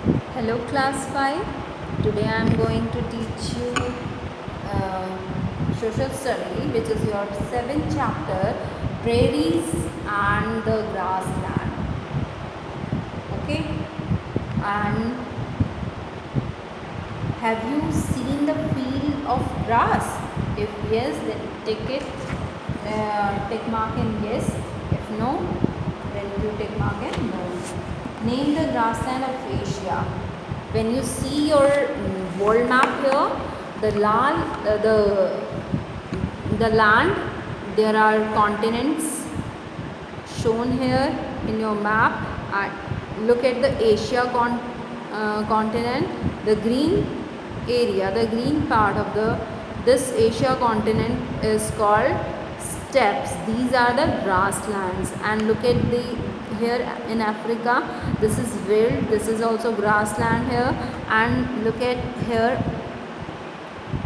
Hello class 5. Today I am going to teach you social study, which is your 7th chapter, prairies and the grassland. Okay, and have you seen the field of grass? If yes, then tick mark in yes. If no, then you tick mark in no. Name the grassland of Asia. When you see your world map here, the land, there are continents shown here in your map. Look at the Asia continent. The green area, the green part of this Asia continent is called steppes. These are the grasslands. And look at the here in Africa, this is wild, this is also grassland here. And look at here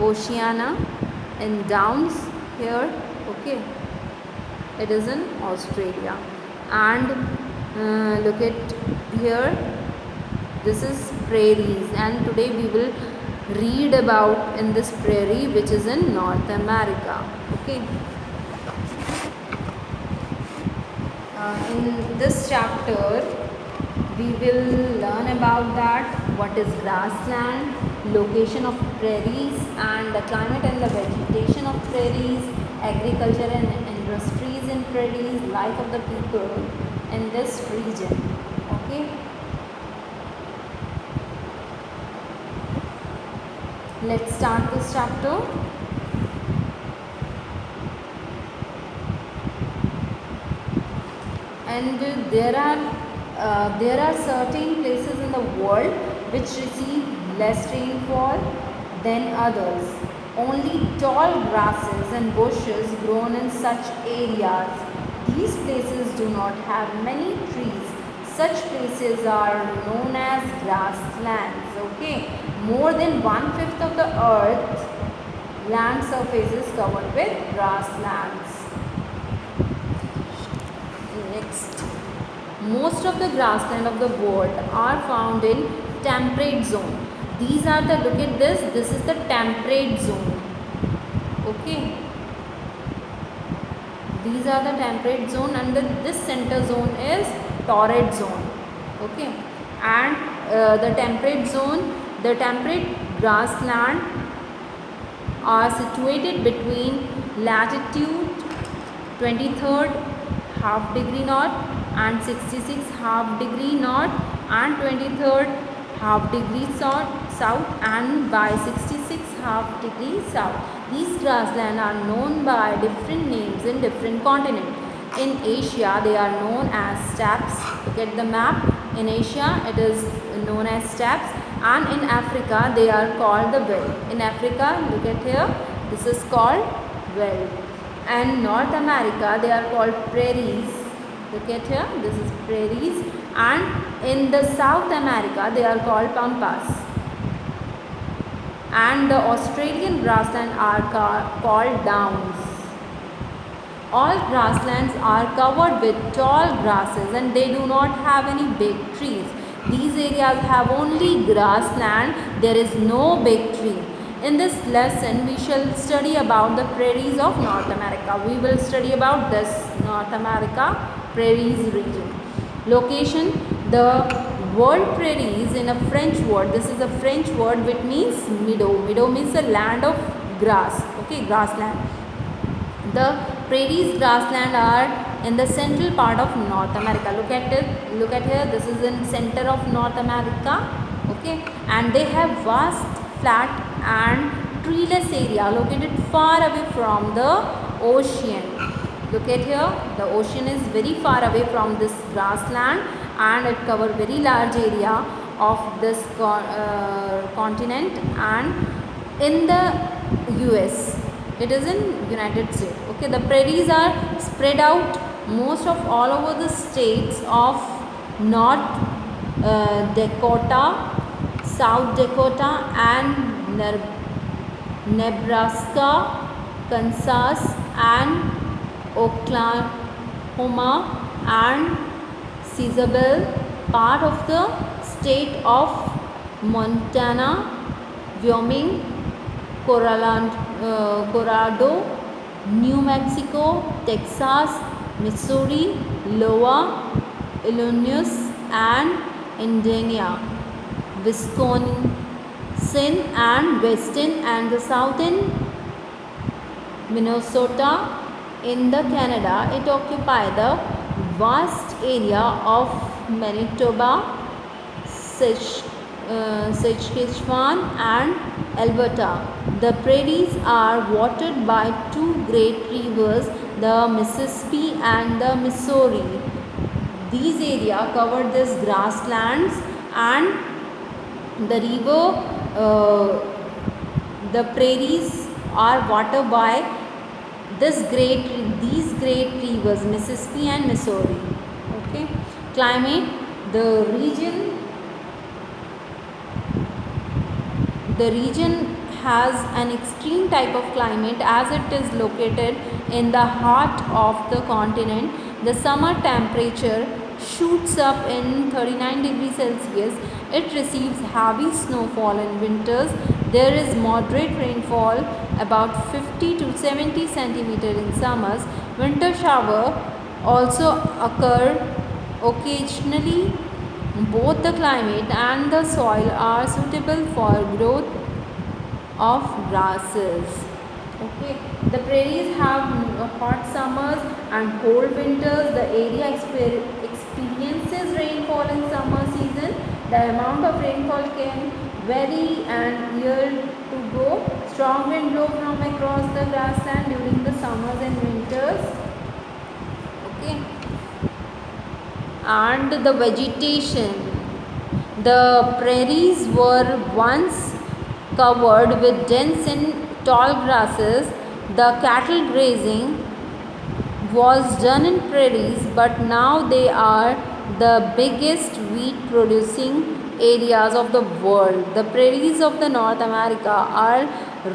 Oceania and Downs here. Okay, it is in Australia. And look at here, this is prairies, and today we will read about in this prairie which is in North America. Okay, in this chapter we will learn about that what is grassland, location of prairies, and the climate and the vegetation of prairies, agriculture and industries in prairies, life of the people in this region. Okay, let's start this chapter. And there are certain places in the world which receive less rainfall than others. Only tall grasses and bushes grown in such areas. These places do not have many trees. Such places are known as grasslands. Okay, more than 1/5 of the earth land surface is covered with grasslands. Next, most of the grassland of the world are found in temperate zone. These are the, look at this is the temperate zone. Okay, these are the temperate zone, and this center zone is torrid zone. Okay, and the temperate grassland are situated between latitude 23rd half degree north and 66 half degree north and 23rd half degree south and by 66 half degree south. These grasslands are known by different names in different continents. In Asia, they are known as steppes. Look at the map. In Asia, it is known as steppes, and in Africa, they are called the veld. In Africa, look at here, this is called veld. And North America, they are called prairies. Look at here, this is prairies. And in the South America, they are called pampas. And the Australian grasslands are called downs. All grasslands are covered with tall grasses and they do not have any big trees. These areas have only grassland. There is no big tree. In this lesson, we shall study about the prairies of North America. We will study about this North America prairies region. Location, the word prairies in a French word. This is a French word which means meadow. Meadow means a land of grass. Okay, grassland. The prairies grassland are in the central part of North America. Look at it. Look at here. This is in center of North America. Okay, and they have vast, flat and treeless area located far away from the ocean. Look at here. The ocean is very far away from this grassland, and it covers very large area of this continent and in the US. It is in United States. Okay, the prairies are spread out most of all over the states of North Dakota, South Dakota and Nebraska, Kansas and Oklahoma and Jezebel, part of the state of Montana, Wyoming, Colorado, New Mexico, Texas, Missouri, Iowa, Illinois, and Indiana, Wisconsin, and Western and the Southern Minnesota. In the Canada, it occupies the vast area of Manitoba, Saskatchewan, and Alberta. The prairies are watered by two great rivers, the Mississippi and the Missouri. These areas cover these grasslands, and the river, the prairies are watered by these great rivers, Mississippi and Missouri. Okay. Climate. The region has an extreme type of climate as it is located in the heart of the continent. The summer temperature shoots up in 39 degrees Celsius. It receives heavy snowfall in winters. There is moderate rainfall, about 50 to 70 centimeters in summers. Winter shower also occur occasionally. Both the climate and the soil are suitable for growth of grasses. Okay. The prairies have hot summers and cold winters. The area experiences rainfall in summer season. The amount of rainfall can vary and year to go. Strong wind blow from across the grassland during the summers and winters. Okay. And the vegetation. The prairies were once covered with dense and tall grasses. The cattle grazing was done in prairies, but now they are the biggest wheat producing areas of the world. The prairies of the North America are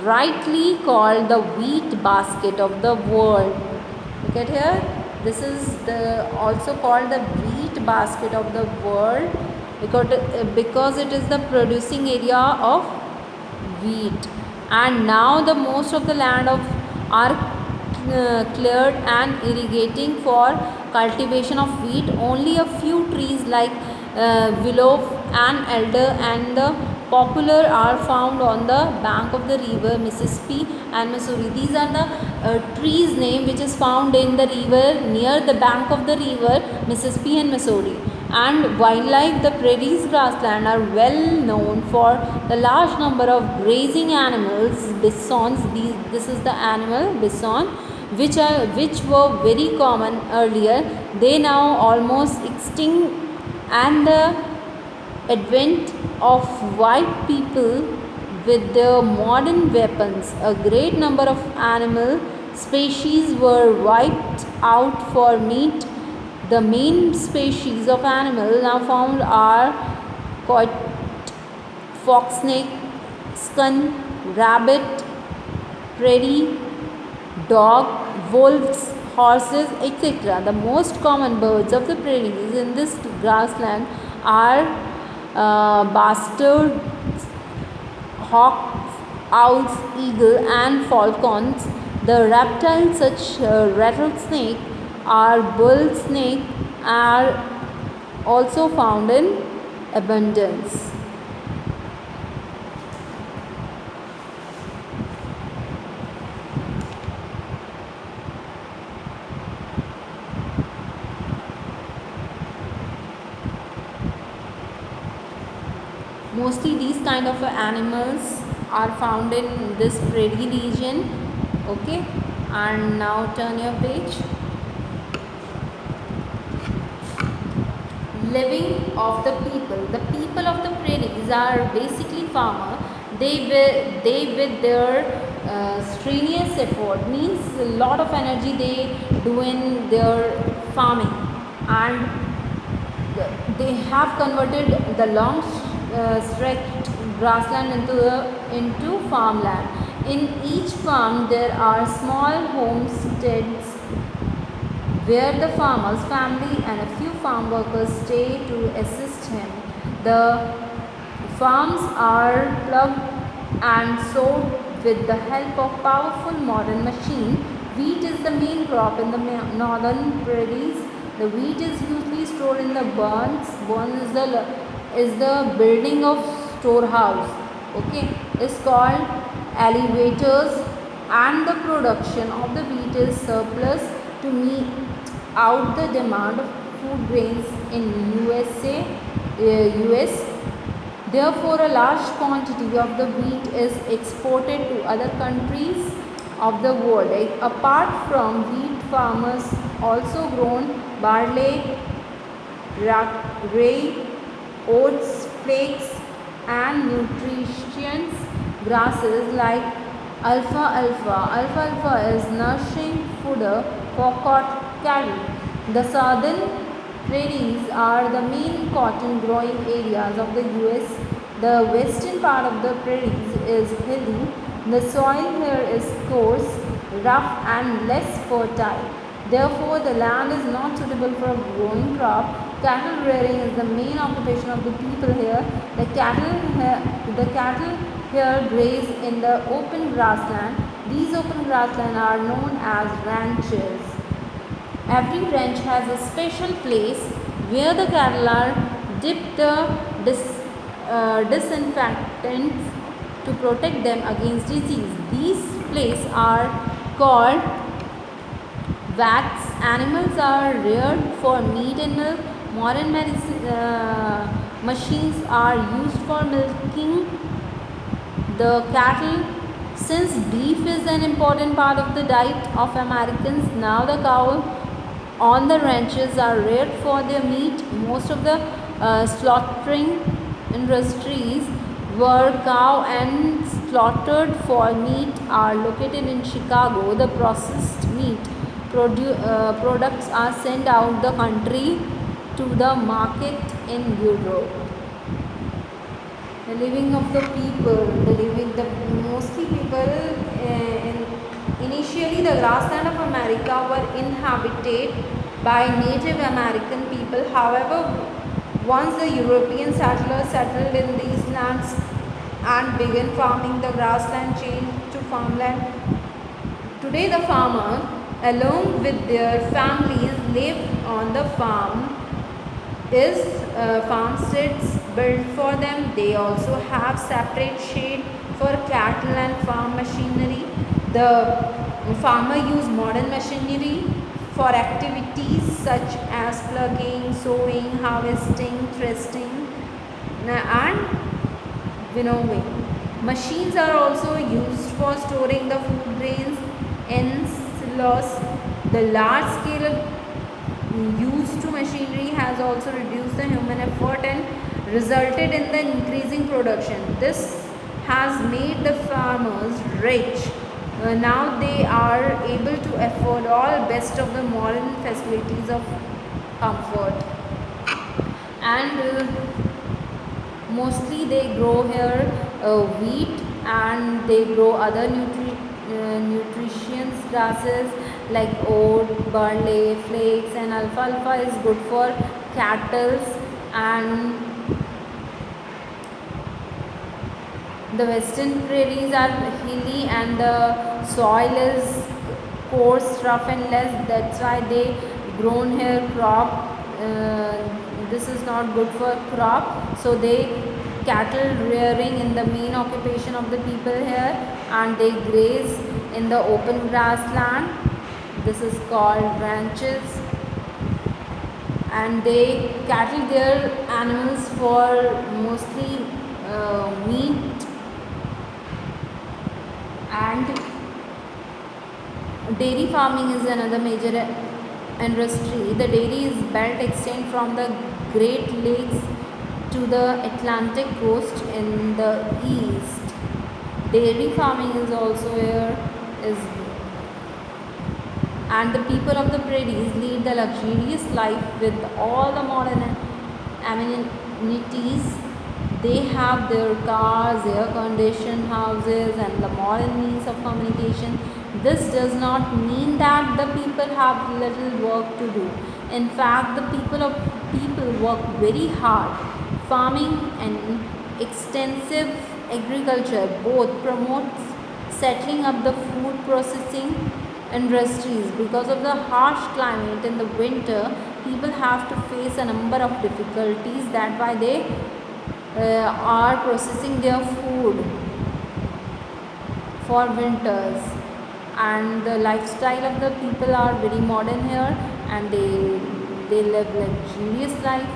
rightly called the wheat basket of the world. Look at here. This is also called the wheat basket of the world because it is the producing area of wheat. And now the most of the land are cleared and irrigating for cultivation of wheat. Only a few trees like willow and elder and the poplar are found on the bank of the river Mississippi and Missouri. These are the trees name which is found in the river near the bank of the river Mississippi and Missouri. And wildlife. The prairies grassland are well known for the large number of grazing animals, bisons. This is the animal bison, which were very common earlier. They now almost extinct, and the advent of white people with their modern weapons, a great number of animal species were wiped out for meat. The main species of animal now found are coyote, fox snake, skunk, rabbit, prairie dog, wolves, horses, etc. The most common birds of the prairies in this grassland are bastards, hawks, owls, eagle, and falcons. The reptiles such rattlesnake or bull snake are also found in abundance. Mostly these kind of animals are found in this prairie region. Okay, and now turn your page. Living of the people. The people of the prairies are basically farmer. They with their strenuous effort, means a lot of energy they do in their farming, and they have converted the long stretched grassland into farmland. In each farm there are small homesteads where the farmer's family and a few farm workers stay to assist him. The Farms are plugged and sowed with the help of powerful modern machine. Wheat is the main crop in the northern prairies. The wheat is usually stored in the barns. Barn is the building of storehouse. Okay, is called elevators, and the production of the wheat is surplus to meet out the demand of food grains in US. Therefore, a large quantity of the wheat is exported to other countries of the world. Apart from wheat, farmers also grown barley, rye, oats, flakes, and nutritious grasses like alfalfa. Alfalfa is nourishing fodder for cattle. The southern prairies are the main cotton growing areas of the US. The western part of the prairies is hilly. The soil here is coarse, rough, and less fertile. Therefore, the land is not suitable for a growing crop. Cattle rearing is the main occupation of the people here. The cattle here graze in the open grassland. These open grasslands are known as ranches. Every ranch has a special place where the cattle are dipped disinfectants to protect them against disease. These places are called vats. Animals are reared for meat and milk. Modern machines are used for milking the cattle. Since beef is an important part of the diet of Americans, now the cow on the ranches are reared for their meat. Most of the slaughtering industries where cow and slaughtered for meat are located in Chicago. The processed meat products are sent out the country to the market in Europe. The living of the people, the mostly people initially the grassland of America were inhabited by Native American people. However, once the European settlers settled in these lands and began farming, the grassland changed to farmland. Today the farmer along with their families live on the farm. Is farmsteads built for them. They also have separate shade for cattle and farm machinery. The farmer use modern machinery for activities such as plugging, sowing, harvesting, threshing, and winnowing. Machines are also used for storing the food grains in silos. The large scale use to machinery has also reduced the human effort and resulted in the increasing production. This has made the farmers rich. Now they are able to afford all best of the modern facilities of comfort, and mostly they grow here wheat, and they grow other nutritious grasses like oat, barley, flakes, and alfalfa is good for cattle. And the western prairies are hilly and the soil is coarse, rough, and less. That's why they grown here crop. This is not good for crop, so they cattle rearing in the main occupation of the people here, and they graze in the open grassland. This is called ranches, and they cattle their animals for mostly meat. And dairy farming is another major industry. The dairy belt extends from the Great Lakes to the Atlantic coast in the east. Dairy farming is also here, is and the people of the prairies lead the luxurious life with all the modern amenities. They have their cars, air conditioned houses, and the modern means of communication. This does not mean that the people have little work to do. In fact, the people work very hard. Farming and extensive agriculture both promotes settling up the food processing industries. Because of the harsh climate in the winter, people have to face a number of difficulties. That's why they are processing their food for winters. And the lifestyle of the people are very modern here, and they live luxurious life.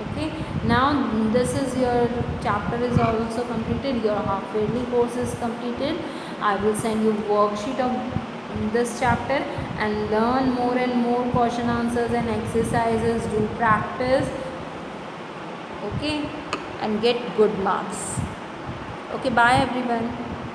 Okay, now this is your chapter is also completed, your half yearly course is completed. I will send you worksheet of this chapter, and learn more and more question answers and exercises, do practice. Okay, and get good marks. Okay, bye everyone.